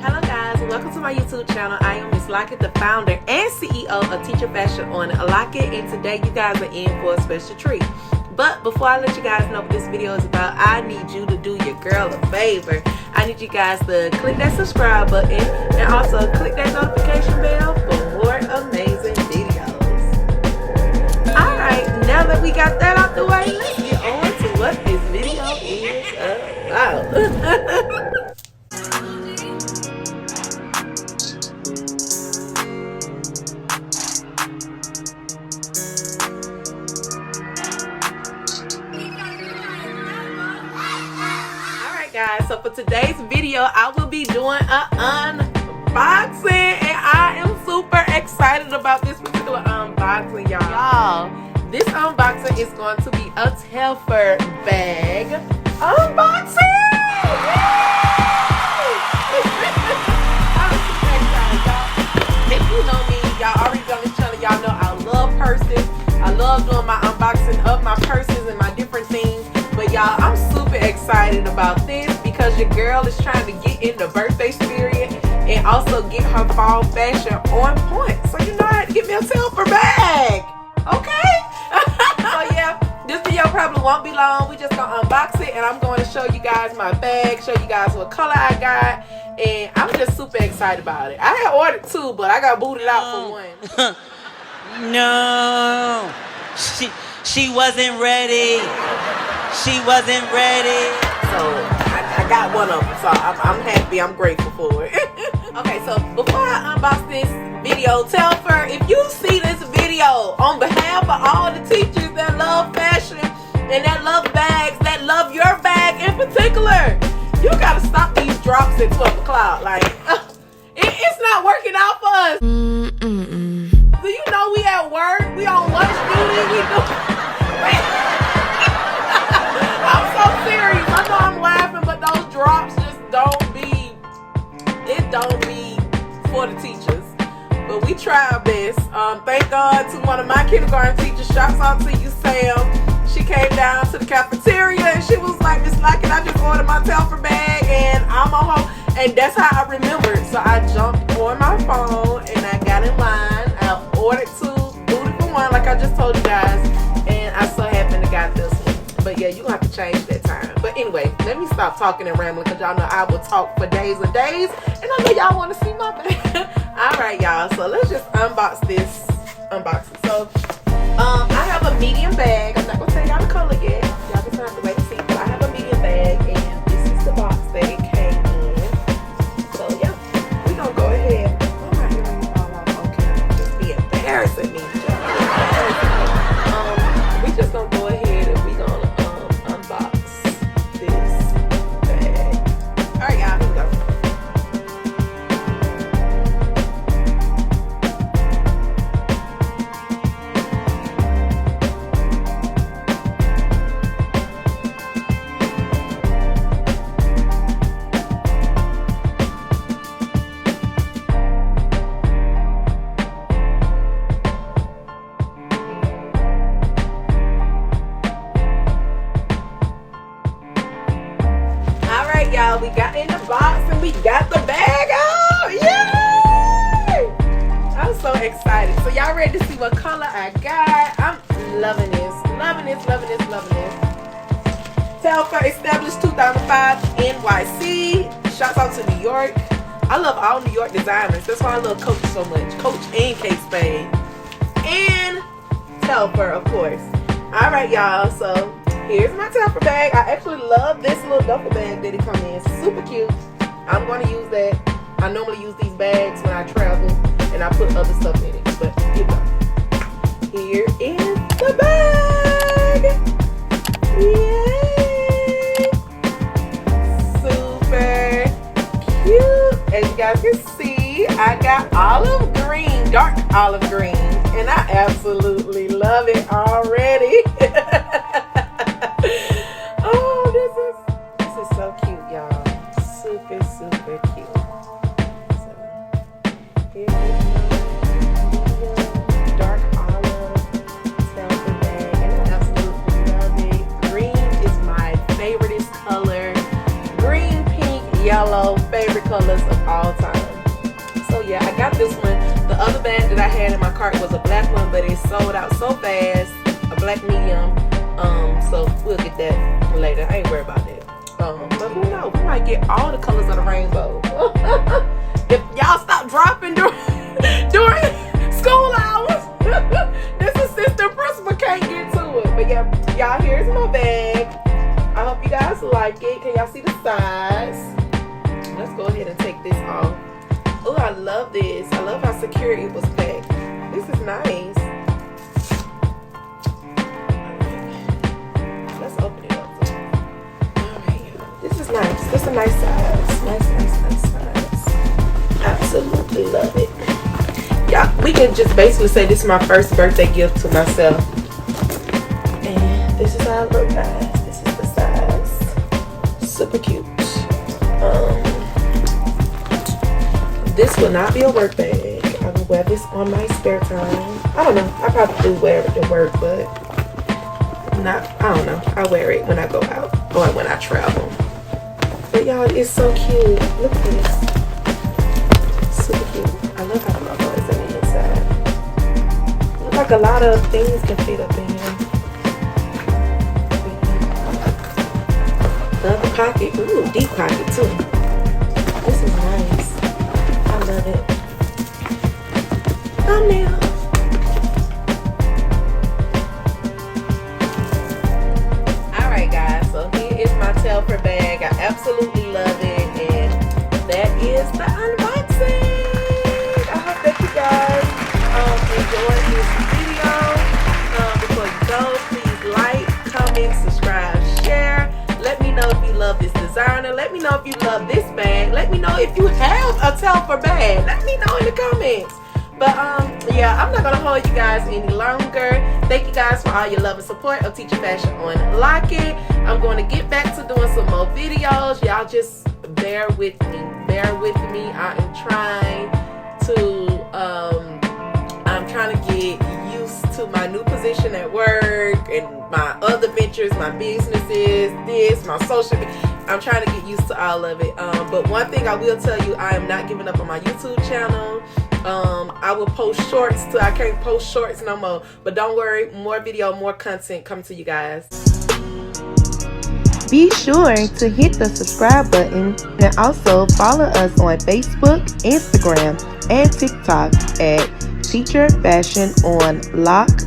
Hello guys, welcome to my YouTube channel. I am Miss Lockett, the founder and CEO of Teacher Fashion on Lockett, and today you guys are in for a special treat. But before I let you guys know what this video is about, I need you to do your girl a favor. I need you guys to click that subscribe button and also click that notification bell for more amazing videos. Alright, now that we got that out the way, let's get on to what this video is about. Guys, so for today's video I will be doing an unboxing and I am super excited about this particular unboxing, y'all. This unboxing is going to be a Telfar Bag unboxing. I'm super excited, y'all. If you know me, y'all already on this channel, y'all know I love purses. I love doing my unboxing of my purses and my different things. But y'all, I'm super excited about this because your girl is trying to get in the birthday spirit and also get her fall fashion on point. So you know I had to get me a Telfar bag. Okay? So yeah, this video probably won't be long. We just gonna unbox it and I'm going to show you guys my bag, show you guys what color I got, and I'm just super excited about it. I had ordered two, but I got booted out for one. No, she wasn't ready. She wasn't ready. So I got one of them. So I'm happy. I'm grateful for it. Okay, so before I unbox this video, Telfar, if you see this video, on behalf of all the teachers that love fashion and that love bags, that love your bag in particular, you gotta stop these drops at 12 o'clock. Like, it's not working out for us. So you know we at work, we on lunch duty, we do. I'm so serious. I know I'm laughing, but those drops just don't be for the teachers. But we try our best. Thank God to one of my kindergarten teachers. Shouts out to you, Sam. She came down to the cafeteria and she was like, Miss Lockett, I just ordered my Telfar bag and I'm on home. And that's how I remembered. So I jumped on my phone and I got in line. I ordered two, booted for one, like I just told you guys. And I so happened to got this one. But yeah, you gonna have to change that time. But anyway, let me stop talking and rambling because y'all know I will talk for days and days. And I know y'all want to see my bag. Alright, y'all. So let's just unbox this unboxing. So I have a medium bag. I'm not gonna tell y'all the color yet. Y'all just have to wait and see. But I have a medium bag and this is the box that it came in. So yeah, we gonna go ahead. I'm not hearing you fall off. Okay. Just be embarrassing me. We just gonna go ahead and we gonna unbox this bag. Alright, y'all, here we go. Y'all, we got in the box and we got the bag out. Yay! I'm so excited. So y'all ready to see what color I got? I'm loving this. Loving this, loving this, loving this. Telfar, established 2005 NYC. Shouts out to New York. I love all New York designers. That's why I love Coach so much. Coach and Kate Spade. And Telfar, of course. Alright, y'all. So here's my Telfar bag. I actually love this little duffel bag that it comes in. Super cute. I'm going to use that. I normally use these bags when I travel and I put other stuff in it. But here we go. Here is the bag. Yay! Super cute. As you guys can see, I got olive green, dark olive green. And I absolutely love it already. This is so cute, y'all. Super, super cute. So, here is my dark olive Telfar bag, and I absolutely love it. Green is my favoriteest color. Green, pink, yellow, favorite colors of all time. So yeah, I got this one. The other bag that I had in my cart was a black one, but it sold out so fast. A black medium. So we'll get that later. I ain't worried about that. But who knows? We might get all the colors of the rainbow. If y'all stop dropping during school hours, this assistant principal can't get to it. But yeah, y'all, here's my bag. I hope you guys like it. Can y'all see the size? Let's go ahead and take this off. Oh, I love this. I love how secure it was packed. This is nice. Alright. Let's open it up. Alright. This is nice. This is a nice size. Nice size. Absolutely love it. Yeah, we can just basically say this is my first birthday gift to myself. And this is how it looks, guys. This is the size. Super cute. This will not be a work bag. I will wear this on my spare time. I don't know. I probably do wear it to work, but I don't know. I wear it when I go out or when I travel. But y'all, it's so cute. Look at this. Super cute. I love how the logo is on the inside. Looks like a lot of things can fit up in here. Love the pocket. Ooh, deep pocket too. This is nice. I love it. Thumbnail. Alright guys, so here is my Telfar bag. I absolutely love it, and that is the unboxing. I hope that you guys enjoyed this video. Before you go, please like, comment, subscribe, share. Let me know if you love this designer. Let me know if you love this bag. Let me know if you have a Telfar bag. Let me know in the comments. But yeah, I'm not gonna hold you guys any longer. Thank you guys for all your love and support of Teacher Fashion on Lockett. I'm going to get back to doing some more videos. Y'all just bear with me. Bear with me. I am trying to get used to my new position at work and my other ventures, my businesses, my social media. I'm trying to get used to all of it. But one thing I will tell you, I am not giving up on my YouTube channel. I will post shorts too. I can't post shorts no more. But don't worry, more video, more content coming to you guys. Be sure to hit the subscribe button and also follow us on Facebook, Instagram, and TikTok at Teacher Fashion on Lock_ETC.